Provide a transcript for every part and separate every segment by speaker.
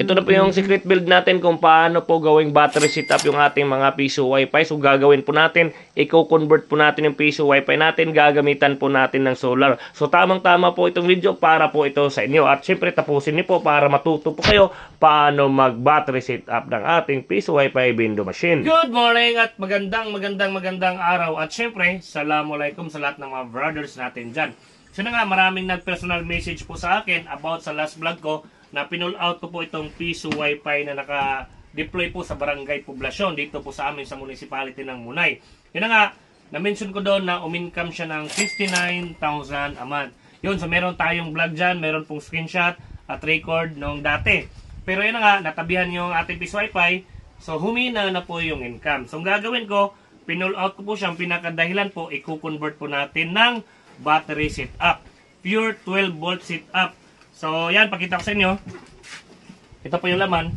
Speaker 1: Ito na po yung secret build natin kung paano po gawing battery setup yung ating mga piso wifi. So gagawin po natin, i-convert po natin yung piso wifi natin, gagamitan po natin ng solar. So tamang-tama po itong video para po ito sa inyo. At syempre tapusin niyo po para matuto po kayo paano mag-battery setup ng ating piso wifi window machine. Good morning at magandang araw. At syempre, assalamualaikum sa lahat ng mga brothers natin dyan. So na nga, maraming nag-personal message po sa akin about sa last vlog ko na pinull out ko po itong piso wifi na naka-deploy po sa barangay Poblasyon dito po sa amin sa municipality ng Munay. Yun na nga, na-mention ko doon na umincome siya ng 59,000 a month. Yun, so meron tayong vlog dyan, meron pong screenshot at record nung dati. Pero yun na nga, natabihan yung ating piso wifi, so humina na po yung income. So ang gagawin ko, pinull out ko po siya, ang pinakadahilan po, i-convert po natin ng battery setup. Pure 12 volt setup. So, ayan, pakita ko sa inyo. Ito po yung laman.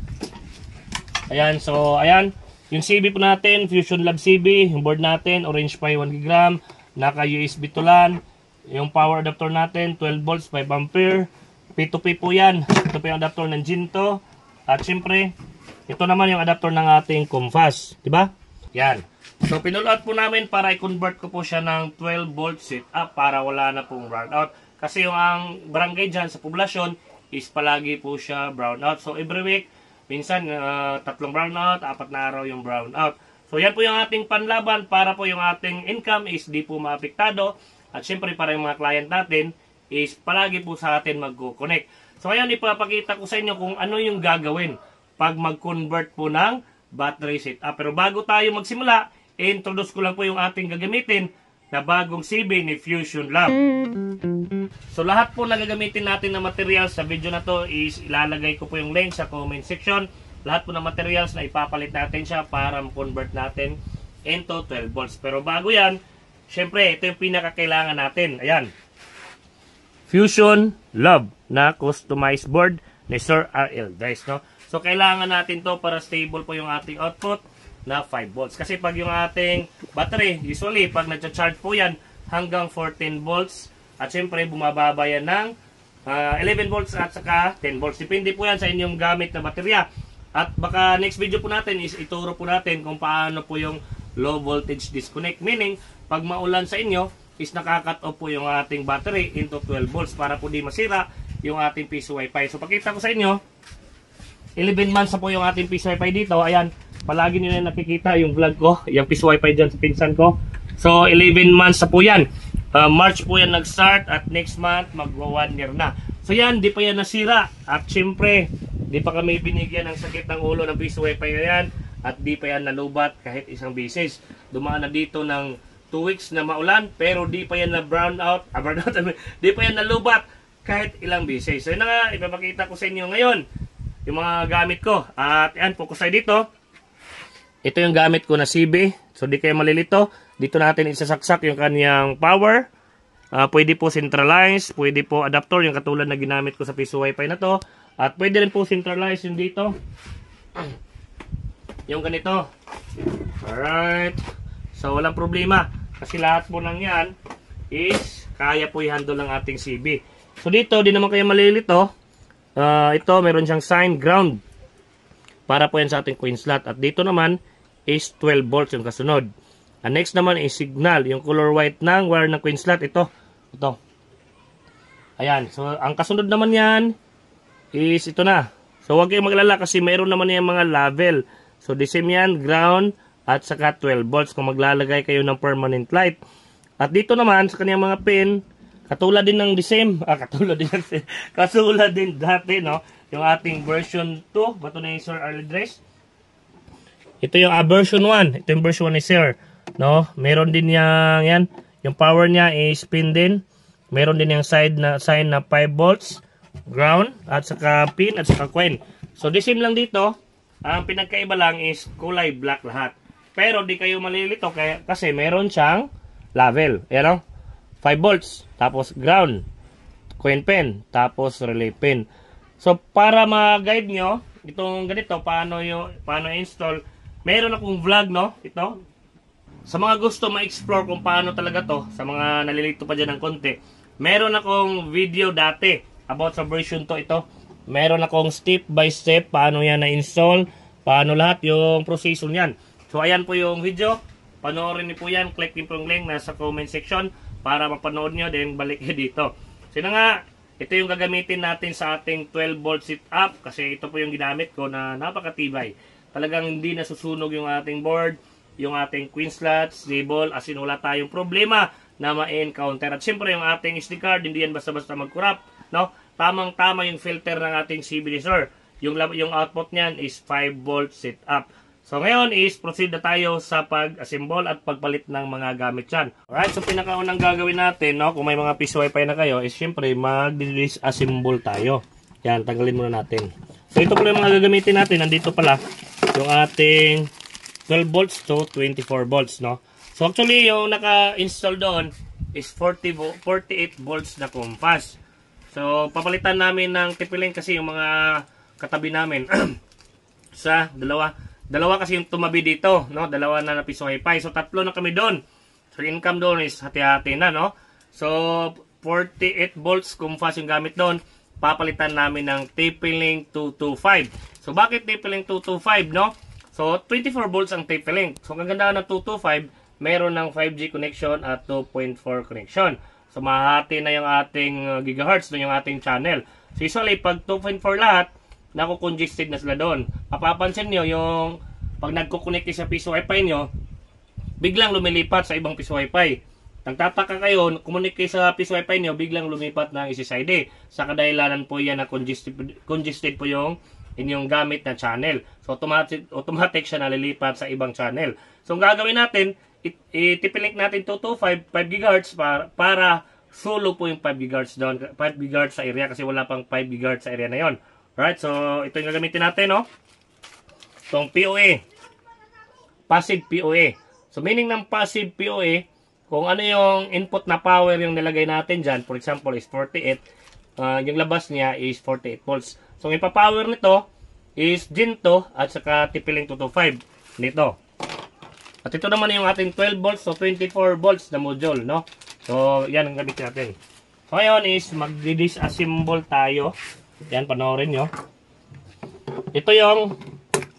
Speaker 1: Ayan, so, ayan. Yung CB po natin, Fusion Lab CB. Yung board natin, Orange Pi 1 GB. Naka-USB to LAN. Yung power adapter natin, 12 volts, 5 ampere. P2P po yan. Ito po yung adapter ng Jinto. At syempre, ito naman yung adapter ng ating Comfast. Diba? Yan. So, pinull out po namin para i-convert ko po siya ng 12 volt setup para wala na pong brownout. Kasi yung ang barangay dyan sa Poblasyon is palagi po siya brownout. So every week, minsan 3 brownout, 4 na araw yung brownout. So yan po yung ating panlaban para po yung ating income is di po maapektado. At syempre para yung mga client natin is palagi po sa atin mag-connect. So ayan, ipapakita ko sa inyo kung ano yung gagawin pag mag-convert po ng battery setup. Pero bago tayo magsimula, introduce ko lang po yung ating gagamitin na bagong CB ni Fusion Lab. So lahat po na gagamitin natin na materials sa video na to is ilalagay ko po yung link sa comment section. Lahat po ng materials na ipapalit natin siya para ma-convert natin into 12 volts. Pero bago yan, syempre ito yung pinakakailangan natin. Ayan. Fusion Lab na customized board ni Sir RL. Guys, no? So kailangan natin to para stable po yung ating output na 5 volts. Kasi pag yung ating battery, usually pag nag-charge po yan hanggang 14 volts at syempre bumababa yan ng 11 volts at saka 10 volts. Depende po yan sa inyong gamit na baterya. At baka next video po natin is ituro po natin kung paano po yung low voltage disconnect. Meaning, pag maulan sa inyo is nakakat off po yung ating battery into 12 volts para po di masira yung ating piso wifi. So pakita ko sa inyo, 11 months na po yung ating piso wifi dito. Ayan. Palagi nyo na nakikita yung vlog ko, yung piso wifi dyan sa pinsan ko. So, 11 months na po yan. March po yan nag-start at next month magwa 1 year na. So yan, di pa yan nasira. At syempre, di pa kami binigyan ng sakit ng ulo ng piso wifi na yan. At di pa yan nalubat kahit isang beses. Dumaan na dito ng 2 weeks na maulan, pero di pa yan na brown out. Di pa yan nalubat kahit ilang beses. So yun na nga, ipapakita ko sa inyo ngayon yung mga gamit ko. At yan, focus tayo dito. Ito yung gamit ko na CB. So, di kayo malilito. Dito natin isasaksak yung kanyang power. Pwede po centralized. Pwede po adapter. Yung katulad na ginamit ko sa piso wifi na to. At pwede rin po centralized yung dito. Yung ganito. Alright. So, walang problema. Kasi lahat po lang yan is kaya po i-handle ng ating CB. So, dito, di naman kayo malilito. Ito, meron siyang sign ground. Para po yan sa ating coin slot. At dito naman is 12 volts yung kasunod. And next naman is signal. Yung color white ng wire ng coin slot. Ito. Ayan. So, ang kasunod naman yan is ito na. So, huwag kayong maglala kasi mayroon naman yung mga level. So, the same yan, ground at saka 12 volts kung maglalagay kayo ng permanent light. At dito naman sa kanyang mga pin, katulad din ng the same. Katulad din dati, no? Yung ating version 2. Bato na yung Sir Early Dress. Ito yung version 1. Ito yung version 1 ni Sir. No? Meron din yan. Yung power niya is pin din. Meron din yung sign na 5 volts. Ground. At saka pin. At saka coin. So, the same lang dito. Ang pinagkaiba lang is kulay black lahat. Pero di kayo malilito kasi meron siyang level. Ayan o. 5 volts. Tapos ground. Coin pin. Tapos relay pin. So, para ma-guide nyo, itong ganito, paano install, meron akong vlog, no? Ito. Sa mga gusto ma-explore kung paano talaga to, sa mga nalilito pa dyan ng konti, meron akong video dati about sa version to ito. meron akong step by step paano yan na-install, paano lahat yung proseso niyan. So ayan po yung video, panoorin niyo po yan, click niyo po yung link nasa comment section para mapanood niyo, then balik niyo dito. So nga, ito yung gagamitin natin sa ating 12 volt sit-up kasi ito po yung ginamit ko na napakatibay. Talagang hindi nasusunog yung ating board, yung ating queen slots, cable, as in wala tayong problema na ma-encounter. At siyempre yung ating SD card, hindi yan basta-basta mag-corrupt, no? Tamang-tama yung filter ng ating stabilizer. Yung output niyan is 5 volt sit-up. So ngayon is proceed na tayo sa pag-assemble at pagpalit ng mga gamit yan. Alright, so pinakaunang gagawin natin, no, kung may mga piece wifi na kayo, is siyempre mag-disassemble tayo. Yan, tanggalin muna natin. So ito pala yung mga gagamitin natin. Nandito pala yung ating 12 volts to 24 volts, no? So actually, yung naka-install doon is 48 volts na compass. So papalitan namin ng TP-Link kasi yung mga katabi namin sa dalawa kasi yung tumabi dito, no? Dalawa na piso wifi. So tatlo na kami doon. So income doon is hati-hati na, no? So 48 volts compass yung gamit doon. Papalitan namin ng TP-Link 225. So bakit TP-Link 225, no? So 24 volts ang TP-Link. So ang ganda ng 225, meron ng 5G connection at 2.4 connection. So mahati na yung ating gigahertz, yung ating channel. So usually pag 2.4 lahat, nakukongested na sila doon. Mapapansin nyo yung pag nagkukonect sa piso wifi nyo, biglang lumilipat sa ibang piso wifi. Nagtataka kayo, kumunik kayo sa piso wifi nyo, biglang lumipat ng SSID. Sa kadahilanan po yan na congested po yung inyong gamit na channel. So automatic siya nalilipat sa ibang channel. So ang gagawin natin, TP-Link natin 225 5 GHz para solo po yung 5 GHz doon, 5 GHz sa area kasi wala pang 5 GHz sa area na yon. Right, so ito yung gagamitin natin, no? Itong PoA, passive PoA. So meaning ng passive PoA, kung ano yung input na power yung nilagay natin dyan, for example is 48, yung labas niya is 48 volts. So ang ipapower nito is Gen 2 at saka TP-Link 225 nito. At ito naman yung ating 12 volts o 24 volts na module, no? So, yan ang gamitin natin. So, ngayon is mag-disassemble tayo. Yan, panoorin nyo. Ito yung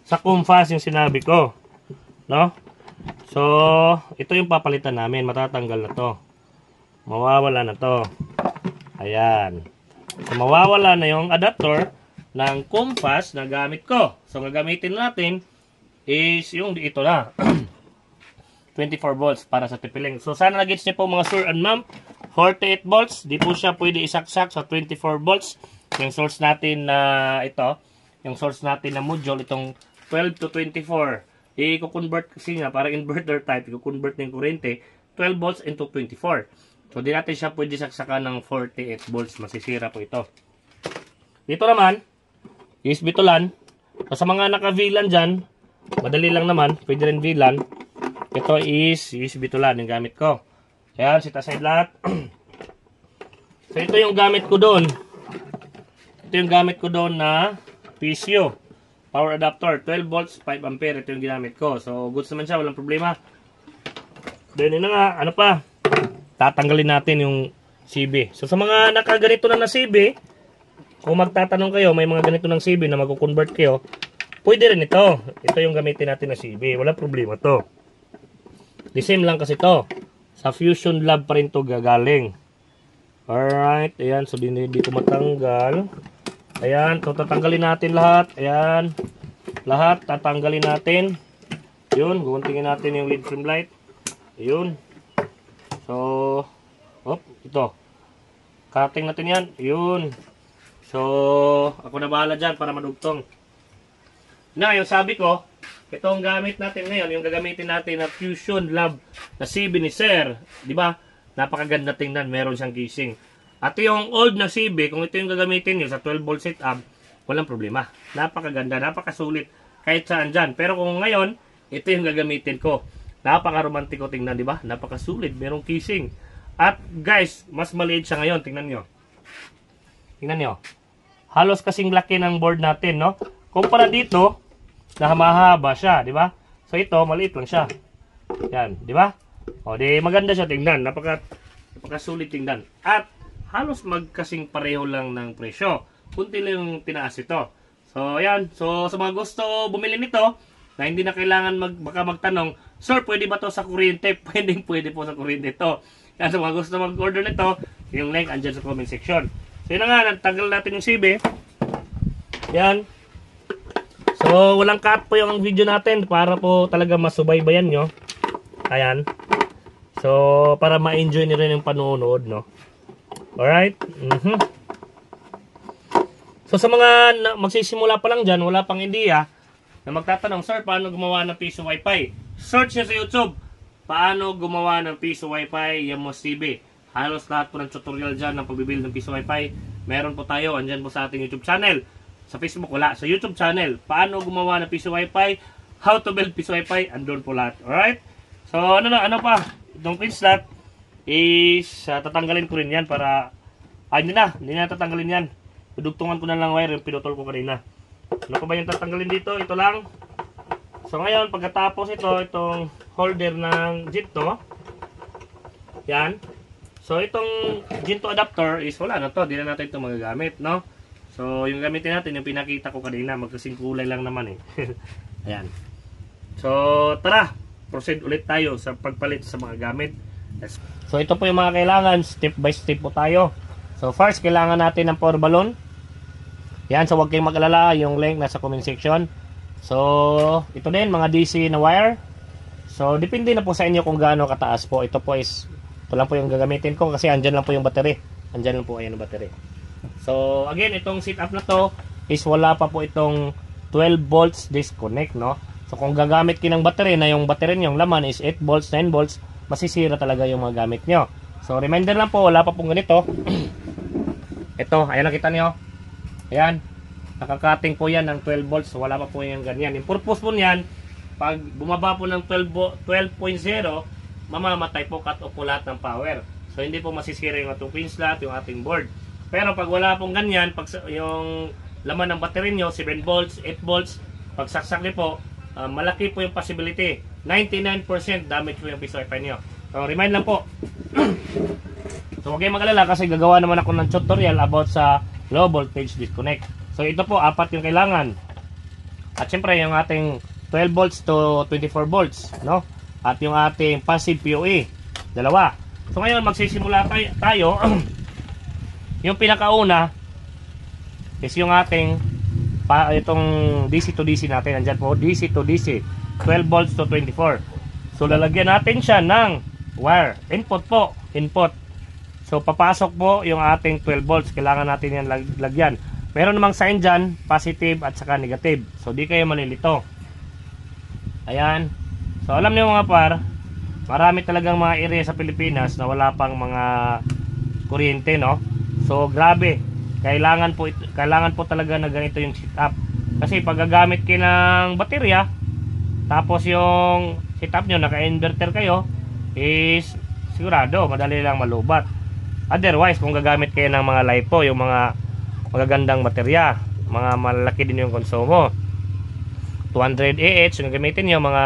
Speaker 1: sa compass yung sinabi ko, no? So, ito yung papalitan namin. Matatanggal na to. Mawawala na to. Ayan. So, mawawala na yung adapter ng compass na gamit ko. So, gagamitin natin is yung ito na. 24 volts para sa TP-Link. So sana nag-gets niyo po mga sir and ma'am, 48 volts, di po siya pwede isaksak sa 24 volts. Yung source natin na ito, yung source natin na module, itong 12 to 24, i-convert kasi nga, parang inverter type, i-convert ng kurente, 12 volts into 24. So di natin siya pwede saksakan ng 48 volts, masisira po ito. Dito naman, USB to LAN. So sa mga naka-VLAN dyan, madali lang naman, pwede rin VLAN. Ito is USB to LAN yung gamit ko. Ayan, set aside lahat. So ito yung gamit ko doon. Ito yung gamit ko doon na PCU. Power adapter, 12 volts, 5 ampere. Ito yung ginamit ko. So goods naman siya, walang problema. Then yun na nga, ano pa? Tatanggalin natin yung CB. So sa mga nakaganito na CB, kung magtatanong kayo, may mga ganito ng CB na mag-convert kayo, pwede rin ito. Ito yung gamitin natin na CB. Walang problema to. The same lang kasi to. Sa Fusion Lab pa rin to gagaling. Alright. Ayan. So, hindi ko matanggal. Ayan. So, tatanggalin natin lahat. Ayan. Lahat. Tatanggalin natin. Yun. Guguntingin natin yung lead frame light. Ayun. So, ito. Cutting natin yan. Yun. So, ako na bahala dyan para madugtong. Na, yung sabi ko, itong gamit natin ngayon, yung gagamitin natin na Fusion Lab na CB ni Sir, di ba? Napakaganda tingnan, meron siyang casing. At yung old na CB, kung ito yung gagamitin niyo sa 12 volt setup, walang problema. Napakaganda, napakasulit kahit saan dyan. Pero kung ngayon, ito yung gagamitin ko. Napaka-romantiko tingnan, di ba? Napakasulit, merong casing. At guys, mas maliit siya ngayon, tingnan nyo. Tingnan nyo. Halos kasing laki ng board natin, no? Kumpara dito, na mahaba siya, di ba? So ito, maliit lang siya. Yan, di ba? O, di maganda siya tingnan. Napakasulit tingnan. At halos magkasing pareho lang ng presyo. kunti lang yung tinaas ito. So, ayan. So, sa mga gusto bumili nito, na hindi na kailangan baka magtanong, Sir, pwede ba to sa kuryente? Pwede po sa kuryente ito. Kaya sa mga gusto mag-order nito, yung link andyan sa comment section. So, yun na nga, nagtanggal natin yung CB. Yan. So, walang cut po yung video natin para po talaga masubaybayan nyo. Ayan. So, para ma-enjoy nyo rin yung panonood, no? Alright? So, sa mga magsisimula pa lang dyan, wala pang idea, na magtatanong, Sir, paano gumawa ng piso wifi? Search nyo sa YouTube, paano gumawa ng piso wifi, Yamos TV. Halos lahat po ng tutorial dyan ng pagbibuild ng piso wifi. Meron po tayo, andyan po sa ating YouTube channel. Sa Facebook wala, sa YouTube channel, paano gumawa ng piso wifi, how to build piso wifi, andun po lahat. Alright? So, ano pa, itong pin slot is tatanggalin ko rin yan para, hindi na tatanggalin yan. Dudugtungan ko na lang wire yung pinutol ko kanina. Ano pa ba yung tatanggalin dito? Ito lang. So ngayon, pagkatapos itong holder ng Jinto. Yan. So itong Jinto adapter is wala na to. Di na natin ito magagamit, no? So yung gamitin natin, yung pinakita ko kanina, magkasing kulay lang naman eh. Ayan. So tara, proceed ulit tayo sa pagpalit sa mga gamit. Yes. So ito po yung mga kailangan, step by step po tayo. So first, kailangan natin ng power balloon. Yan, so huwag kayong mag-alala, yung link nasa comment section. So, ito din, mga DC na wire. So, depende na po sa inyo kung gaano kataas po. Ito po is, ito lang po yung gagamitin ko kasi andyan lang po yung battery. Andyan lang po, ayan yung battery. So, again, itong setup na to is wala pa po itong 12 volts disconnect, no? So, kung gagamit kayo ng battery na yung battery nyo, yung laman is 8 volts, 9 volts, masisira talaga yung mga gamit nyo. So, reminder lang po, wala pa pong ganito. Ito, ayan, nakita nyo. Ayan, nakakating po yan ng 12 volts. So wala pa po yan ganyan. Yung purpose po niyan, pag bumaba po ng 12.0, mamamatay po, cut off po lahat ng power. So hindi po masisira yung ating pin slot, yung ating board. Pero pag wala pong ganyan, pag yung laman ng battery nyo, 7 volts, 8 volts, pag saksak niyo po, malaki po yung possibility. 99% damage po yung piso wifi nyo. So remind lang po. So huwag kayong mag-alala kasi gagawa naman ako ng tutorial about sa low voltage disconnect. So ito po, 4 yung kailangan. At syempre yung ating 12 volts to 24 volts, no? At yung ating passive PoE, 2. So ngayon magsisimula tayo. Yung pinakauna is yung ating itong DC to DC natin. Andyan po, DC to DC, 12 volts to 24. So lalagyan natin siya ng wire. Input po, input. So papasok po yung ating 12 volts. Kailangan natin yan lagyan. Meron namang sign dyan, positive at saka negative. So di kayo malilito. Ayan. So alam niyo mga par, marami talagang mga area sa Pilipinas na wala pang mga kuryente, no? So grabe. Kailangan po talaga na ganito yung setup. Kasi pag gagamit kayo ng baterya, tapos yung setup nyo, naka-inverter kayo, is sigurado, madali lang malubat. Otherwise, kung gagamit kayo ng mga LiPo, yung mga magagandang baterya, mga malaki din yung konsumo, 200 AH yung gamitin nyo, mga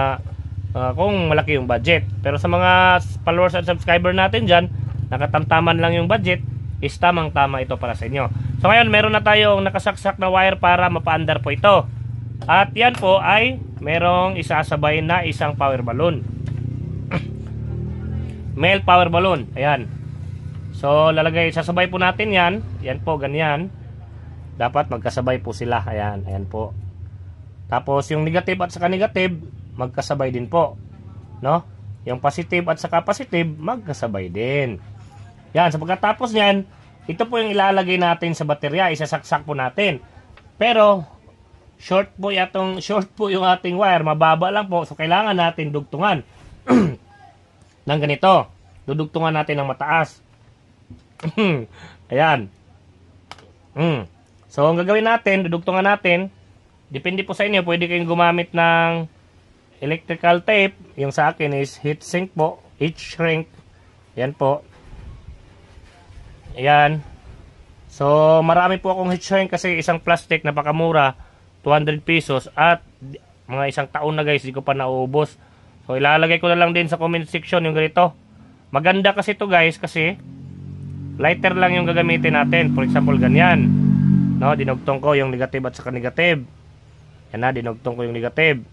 Speaker 1: kung malaki yung budget. Pero sa mga followers at subscriber natin dyan, nakatamtaman lang yung budget, is tamang tama ito para sa inyo. So ngayon, meron na tayong nakasaksak na wire para mapaandar po ito. At yan po ay merong isasabay na isang power balloon. Male power balloon. Ayan. So sasabay po natin yan. Yan po, ganyan. Dapat magkasabay po sila. Ayan, ayan po. Tapos yung negative at saka negative, magkasabay din po. No? Yung positive at saka positive, magkasabay din. Yan, sa pagkatapos niyan, ito po yung ilalagay natin sa baterya. Isasaksak po natin. Pero short po yung ating wire. Mababa lang po. So kailangan natin dugtungan ng ganito. Dudugtungan natin ng mataas. Ayan. So ang gagawin natin, dudugtungan natin. Depende po sa inyo. Pwede kayong gumamit ng electrical tape. Yung sa akin is heat shrink po. Heat shrink. Yan po. Ayan. So marami po akong heat shrink kasi isang plastic napakamura, 200 pesos, at mga isang taon na guys, di ko pa nauubos. So ilalagay ko na lang din sa comment section yung ganito. Maganda kasi ito guys kasi lighter lang yung gagamitin natin. For example ganyan. No, dinugtong ko yung negative at saka negative. Yan na, dinugtong ko yung negative.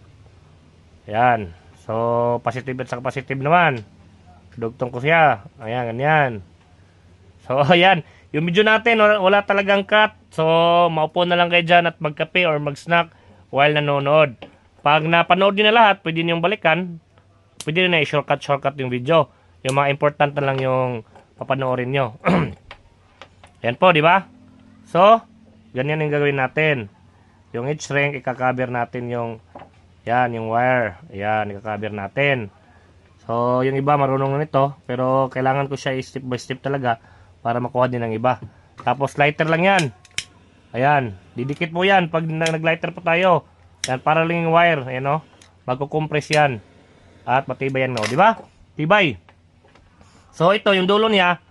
Speaker 1: Ayan. So, positive at saka positive naman. Dugtong ko siya. Ayan, ganyan. So, ayan. Yung video natin, wala talagang cut. So, maupo na lang kayo dyan at magkape or mag-snack while nanonood. Pag napanood nyo na lahat, pwede nyo balikan. Pwede na i-shortcut yung video. Yung mga important na lang yung papanoorin nyo. Ayan po, di ba? So, ganyan yung gagawin natin. Yung H-ring, ika-cover natin yung yan, yung wire. Ayan, ika-cover natin. So, yung iba marunong na nito, pero kailangan ko siya step by step talaga para makuha din ng iba. Tapos, lighter lang yan. Ayan, didikit mo yan pag nag-lighter po tayo. Yan, para lang yung wire. Ayan, no? Magkukompress yan. At matibay yan, no? Di ba? Tibay. So, ito, yung dulo niya,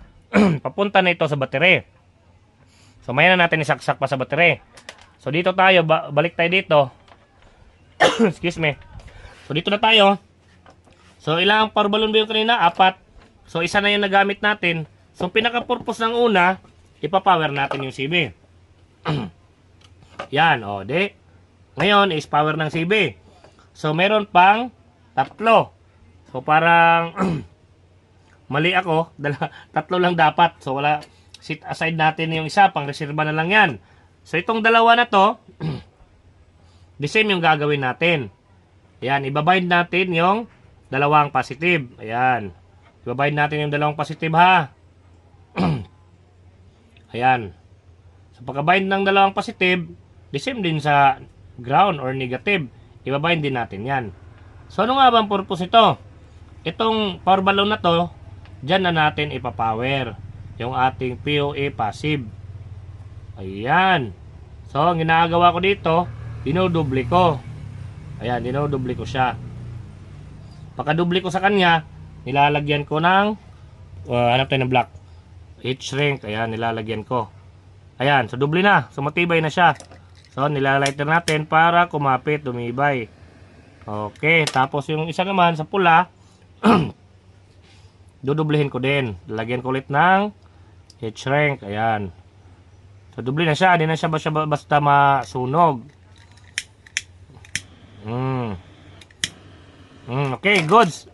Speaker 1: papunta na ito sa battery. So, maya na natin isaksak pa sa battery. So, dito tayo, balik tayo dito. Excuse me. So, dito na tayo. So, ilang power balloon ba yung kanina? 4. So, isa na yung nagamit natin. So, pinaka-purpose ng una, ipapower natin yung CB. Yan, o, di. Ngayon, is power ng CB. So, meron pang 3. So, parang mali ako. 3 lang dapat. So, wala. Set aside natin yung isa. Pang reserva na lang yan. So, itong dalawa na to, the same yung gagawin natin. Ayan, ibabind natin yung dalawang positive. Ayan. Ibabind natin yung dalawang positive, ha. Ayan. So, pagkabind ng dalawang positive, the same din sa ground or negative. Ibabind din natin yan. So, ano nga bang purpose ito? Itong power balloon na to, dyan na natin ipapower yung ating POA passive. Ayan. So, ang ginagawa ko dito, dinodoble ko. Ayan, dinodoble ko siya. Pagkadoble ko sa kanya, nilalagyan ko ng hanap tayo ng black. H-shrink. Ayan, nilalagyan ko. Ayan, so doble na. So, matibay na siya. So, nilalighter natin para kumapit, dumibay. Okay, tapos yung isa naman sa pula, dudublehin ko din. Lalagyan ko ulit ng H-shrink. Ayan. So, doble na siya. Hindi na siya basta masunog. Okay, goods.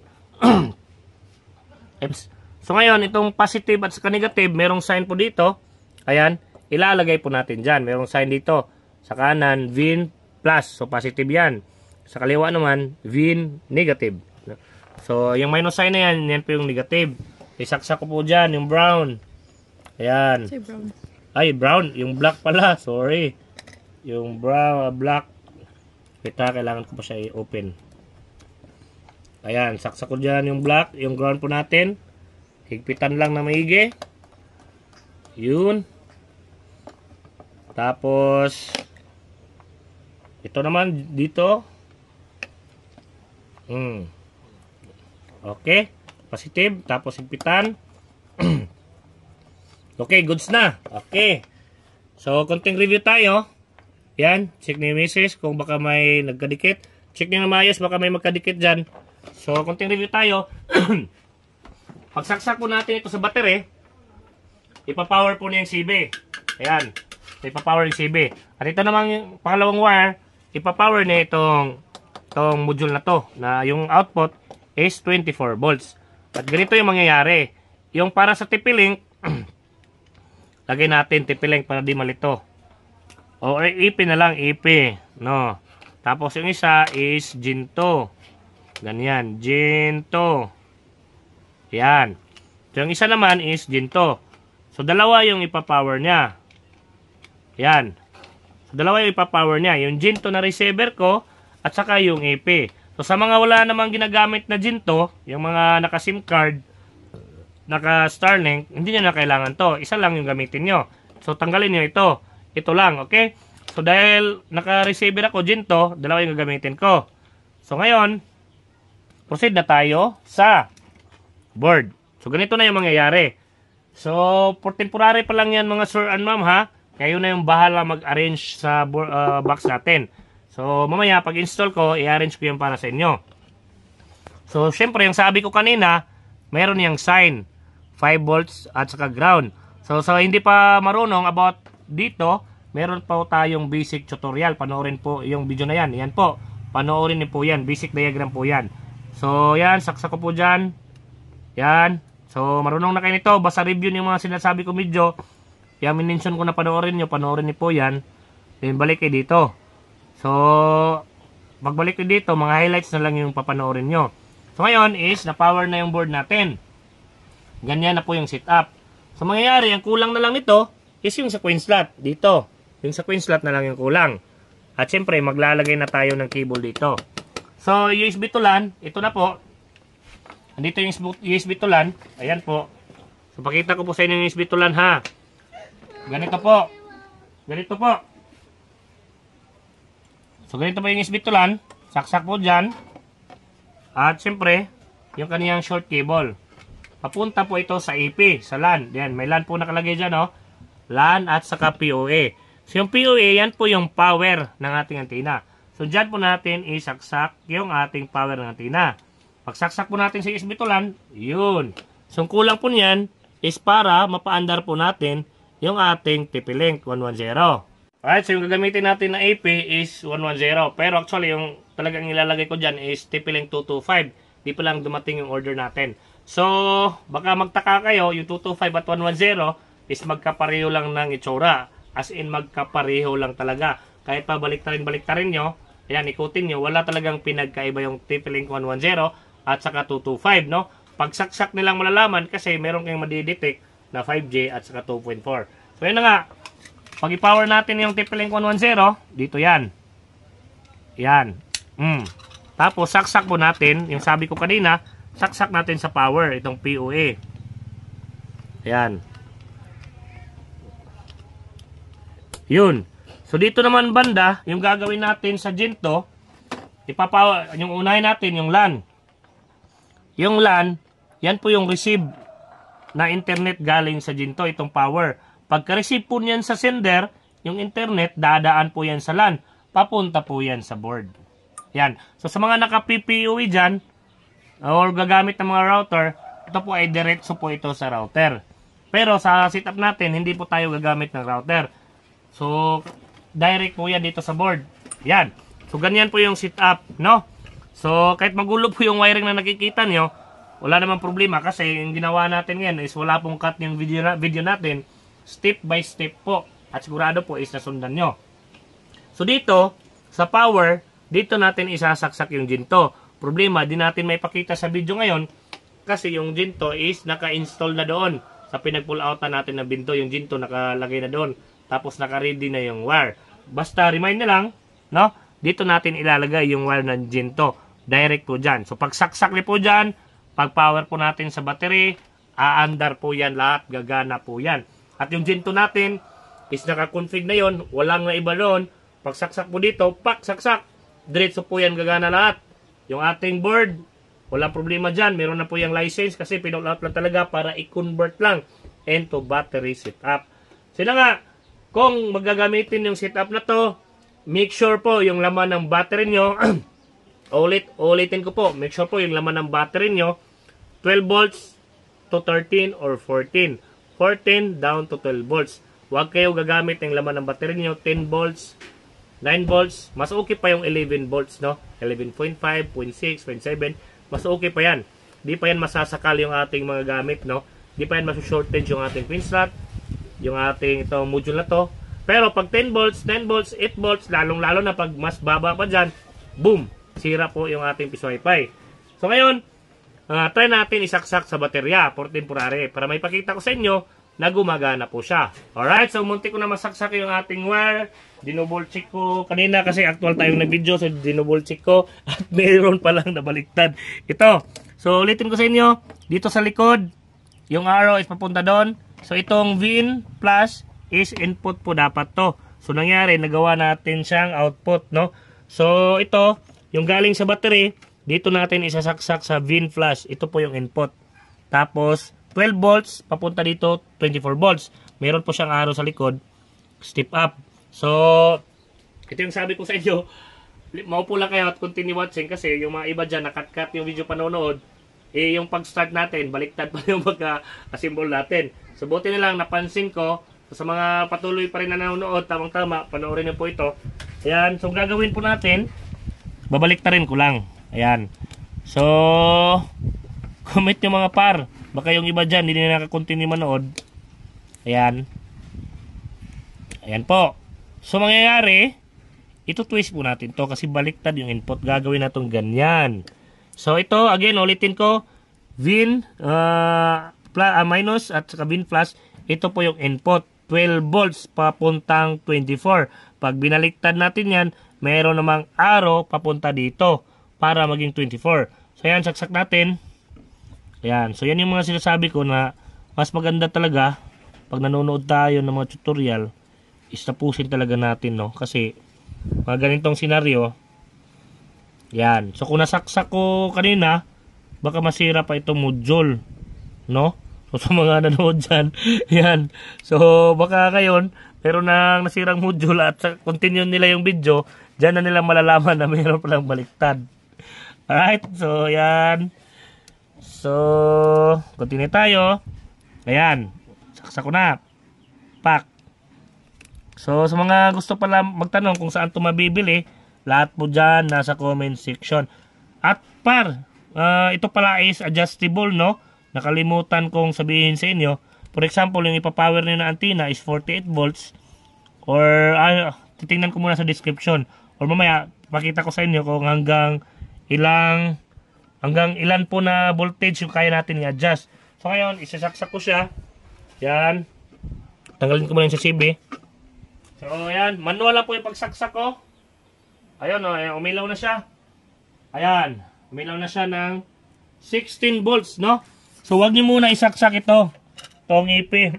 Speaker 1: So, ngayon, itong positive at saka negative, merong sign po dito. Ayan. Ilalagay po natin dyan. Merong sign dito. Sa kanan, VIN plus. So, positive yan. Sa kaliwa naman, VIN negative. So, yung minus sign na yan, yan po yung negative. Isaksak ko po dyan, yung brown. Ayan.
Speaker 2: Say brown.
Speaker 1: Ay, brown. Yung black pala. Sorry. Yung brown, black. Kita, kailangan ko pa siya i-open. Ayan, saksak ko dyan yung black. Yung ground po natin. Higpitan lang na maigi. Yun. Tapos, ito naman dito. Okay. Positive. Tapos higpitan. Okay, goods na. Okay. So, konting review tayo. Yan. Check ni Mrs. kung baka may nagkadikit. Check nyo na maayos. Baka may magkadikit dyan. So, konting review tayo. Pagsaksak po natin ito sa battery, ipapower po niya yung CB. Ayan. Ipapower yung CB. At ito naman yung pangalawang wire, ipapower niya itong module na to. Na yung output is 24 volts. At ganito yung mangyayari. Yung para sa TP-Link, lagay natin TP-Link para di malito. O EP na lang, EP. No. Tapos yung isa is Ginto. Ganyan, Ginto. Yan. So, yung isa naman is Ginto. So, dalawa yung ipapower niya. Yan. So, dalawa yung ipapower niya. Yung Ginto na receiver ko at saka yung EP. So, sa mga wala namang ginagamit na Ginto, yung mga naka-SIM card, naka-Starlink, hindi nyo na kailangan to. Isa lang yung gamitin nyo. So, tanggalin nyo ito. Ito lang, okay? So, dahil naka-receiver ako Ginto, dalawa yung gagamitin ko. So, ngayon, proceed na tayo sa board. So, ganito na yung mangyayari. So, for temporary pa lang yan mga sir and ma'am, ha? Kayo na yung bahala mag-arrange sa box natin. So, mamaya, pag install ko, i-arrange ko yung para sa inyo. So, syempre, yung sabi ko kanina, meron yung sign. 5 volts at saka ground. So, hindi pa marunong about dito, meron po tayong basic tutorial. Panoorin po yung video na yan. Yan po, panoorin niyo po yan. Basic diagram po yan. So yan, saksak ko po dyan. Yan. So marunong na kayo nito. Basta review yung mga sinasabi ko video. Kaya minention ko na panoorin niyo po yan. Then balik kayo dito. So magbalik kayo dito, mga highlights na lang yung papanoorin nyo. So ngayon is na-power na yung board natin. Ganyan na po yung setup. So mangyayari, ang kulang na lang nito is yung sa queen slot dito. Yung sa queen slot na lang yung kulang. At syempre, maglalagay na tayo ng cable dito. So USB to LAN, ito na po. Andito yung USB to LAN. Ayan po. So pakita ko po sa inyo yung USB to LAN ha. Ganito po. Ganito po. So ganito po yung USB to LAN. Saksak po dyan. At syempre, yung kaniyang short cable. Papunta po ito sa AP, sa LAN. Yan, may LAN po nakalagay dyan, oh. LAN at saka POA. So yung POA, yan po yung power ng ating antenna. So dyan po natin isaksak yung ating power ng antenna. Pagsaksak po natin sa USB to LAN, yun. So ang kulang po niyan is para mapaandar po natin yung ating TP-Link 110. Alright, so yung gagamitin natin na AP is 110. Pero actually, yung talagang ilalagay ko dyan is TP-Link 225. Di pa lang dumating yung order natin. So, baka magtaka kayo, yung 225 at 110 is magkapareho lang ng itsura. As in, magkapareho lang talaga. Kahit pa baliktarin nyo, ayan, ikutin nyo, wala talagang pinagkaiba yung TP-Link 110 at saka 225, no? Pagsaksak nilang malalaman kasi meron kayong madidetect na 5G at saka 2.4. So, yun na nga. Pag i-power natin yung TP-Link 110, dito yan. Yan. Tapos, saksak po natin, yung sabi ko kanina, saksak natin sa power, itong POA. Ayan. Yun. So, dito naman banda, yung gagawin natin sa Jinto, ipapower, yung unahin natin, yung LAN. Yung LAN, yan po yung receive na internet galing sa Jinto, itong power. Pagka-receive po niyan sa sender, yung internet, dadaan po yan sa LAN. Papunta po yan sa board. Yan. So, sa mga naka-PPOE dyan, or gagamit ng mga router, ito po ay diretso po ito sa router. Pero sa setup natin, hindi po tayo gagamit ng router. So, direct po yan dito sa board. Yan. So, ganyan po yung setup, no? So, kahit magulo po yung wiring na nakikita nyo, wala namang problema kasi yung ginawa natin ngayon is wala pong cut yung video natin. Step by step po. At sigurado po is nasundan nyo. So, dito, sa power, dito natin isasaksak yung Jinto. Problema, di natin may pakita sa video ngayon kasi yung Jinto is naka-install na doon. Sa pinag-pull outan natin ng binto, yung Jinto nakalagay na doon. Tapos naka-ready na yung wire. Basta remind na lang, no? Dito natin ilalagay yung wire ng Jinto. Direct po dyan. So pagsaksak niyo po dyan, pag-power po natin sa battery, aandar po yan lahat, gagana po yan. At yung Jinto natin is naka-config na yon, walang na iba doon. Pagsaksak po dito, saksak. Diretso po yan, gagana lahat. Yung ating board, walang problema dyan. Meron na po yung license kasi pinull out lang talaga para i-convert lang into battery setup. So na nga, kung magagamitin yung setup na to, make sure po yung laman ng battery nyo, ulitin ko po, make sure po yung laman ng battery nyo, 12 volts to 13 or 14. 14 down to 12 volts. Huwag kayo gagamit ng laman ng battery nyo, 10 volts, 9 volts, mas okay pa yung 11 volts, no? 11.5, 0.6, 0.7, mas okay pa yan. Di pa yan masasakal yung ating mga gamit, no? Di pa yan masu-shortage yung ating pin slot, yung ating itong module na to. Pero pag 10 volts, 9 volts, 8 volts, lalong-lalo na pag mas baba pa dyan, boom! Sira po yung ating piso wifi. So ngayon, try natin isaksak sa baterya for temporary para may pakita ko sa inyo na gumagana po siya. Alright, so munti ko na masaksak yung ating wire. Dinouble check ko kanina kasi actual tayong nag-video, so dinouble check ko at mayroon palang nabaliktad. Ito, so ulitin ko sa inyo, dito sa likod, yung arrow is papunta doon. So itong VIN plus is input po dapat to. So nangyari, nagawa natin siyang output, no? So ito, yung galing sa battery, dito natin isasaksak sa VIN flash. Ito po yung input. Tapos 12 volts, papunta dito 24 volts. Meron po siyang arrow sa likod, step up. So, ito yung sabi ko sa inyo, maupo lang kayo at continue watching kasi yung mga iba dyan, nakat-cut yung video panonood, yung pag-start natin, baliktad pa yung magka-assemble natin. So, buti na lang napansin ko, So, sa mga patuloy pa rin na nanonood, tamang-tama, panoorin niyo po ito. Ayan, so gagawin po natin, babalik ta rin ko lang. Ayan. So, comment nyo mga par. Baka yung iba dyan, hindi na nakakontinue manood. Ayan. Ayan po. So, mangyayari, ito twist po natin to kasi baliktad yung input. Gagawin na itong ganyan. So, ito, again, ulitin ko. VIN minus at saka VIN plus. Ito po yung input. 12 volts papuntang 24. Pag binaliktad natin yan, mayroon namang arrow papunta dito para maging 24. So, yan, saksak natin. Ayan. So, yan yung mga sinasabi ko na mas maganda talaga pag nanonood tayo ng mga tutorial, is tapusin talaga natin, no? Kasi, mga ganitong senaryo, yan. So, kung nasaksak ko kanina, baka masira pa itong module, no? So, sa mga nanood dyan, yan. So, baka ngayon, meron nang nasirang module at continue nila yung video, dyan na nila malalaman na mayroon palang baliktad. Alright, so, yan. So, continue tayo. Ayan. Saksak ko na. Pak. So, sa mga gusto pala magtanong kung saan ito mabibili, lahat po dyan nasa comment section. At par, ito pala is adjustable, no? Nakalimutan kong sabihin sa inyo. For example, yung ipapower nyo na antenna is 48 volts. Or, titingnan ko muna sa description. Or mamaya, pakita ko sa inyo kung hanggang ilan po na voltage yung kaya natin i-adjust. So, ngayon, isasaksak ko siya. Yan. Tanggalin ko muna yung sa CB. So, ayan. Manual lang po yung pagsaksak ko. Ayun, umilaw na siya. Ayan. Umilaw na siya ng 16 volts, no? So, wag niyo muna isaksak ito. Itong IP.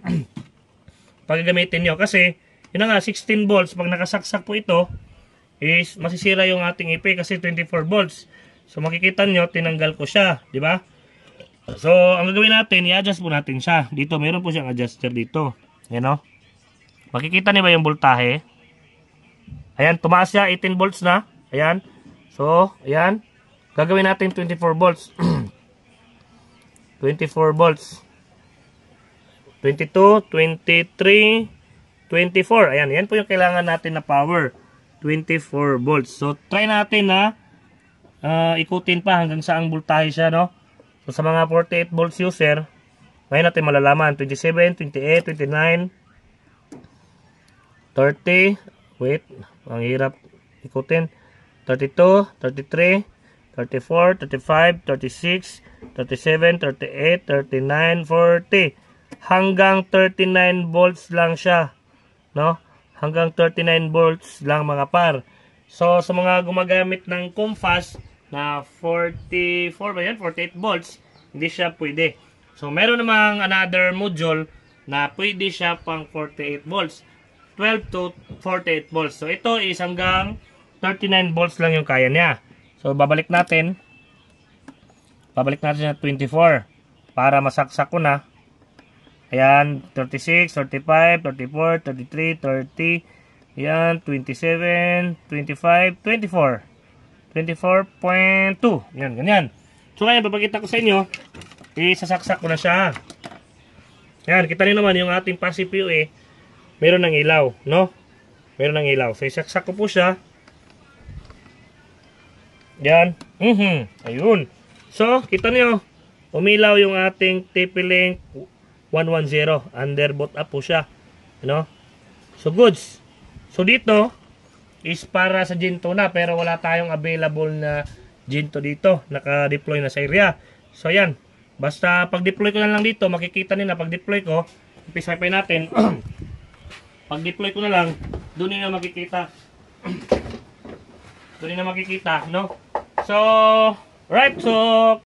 Speaker 1: Pagagamitin nyo. Kasi, yun na nga, 16 volts. Pag nakasaksak po ito, is masisira yung ating IP kasi 24 volts. So, makikita nyo, tinanggal ko siya. Di ba? So, ang gagawin natin, i-adjust po natin siya. Dito, meron po siyang adjuster dito. Ayan, no? Makikita niyo ba yung voltahe? Ayan, tumaas siya, 18 volts na. Ayan. So, ayan. Gagawin natin 24 volts. 24 volts. 22, 23, 24. Ayan, yan po yung kailangan natin na power. 24 volts. So, try natin na ikutin pa hanggang saang voltahe siya, no? So, sa mga 48 volts user, ngayon natin malalaman. 27, 28, 29, 30. Wait, ang hirap ikutin. 32, 33, 34, 35, 36, 37, 38, 39, 40. Hanggang 39 volts lang siya. No? Hanggang 39 volts lang mga par. So, sa mga gumagamit ng Comfast na 44 ba yan? 48 volts, hindi siya pwede. So, meron namang another module na pwede siya pang 48 volts. 12 to 48 volts. So, ito is hanggang 39 volts lang yung kaya niya. So, babalik natin. Babalik natin na 24 para masaksak ko na. Ayan, 36, 35, 34, 33, 30. Ayan, 27, 25, 24. 24.2. Ayan, ganyan. So, ngayon, papakita ko sa inyo. Isasaksak ko na siya. Ayan, kita niyo naman yung ating passive PoE. Meron ng ilaw, no? Meron ng ilaw. So, isaksak ko po siya. Yan. Ayun. So, kita niyo, umilaw yung ating TP-Link 110. Under boot up po siya. No? So, goods. So, dito is para sa Ginto na, pero wala tayong available na Ginto dito. Naka-deploy na sa area. So, yan. Basta pag-deploy ko na lang dito, makikita nila pag-deploy ko, ipisipay natin. Pag-deploy ko na lang, doon nila makikita. Doon nila makikita, no? So, right. So,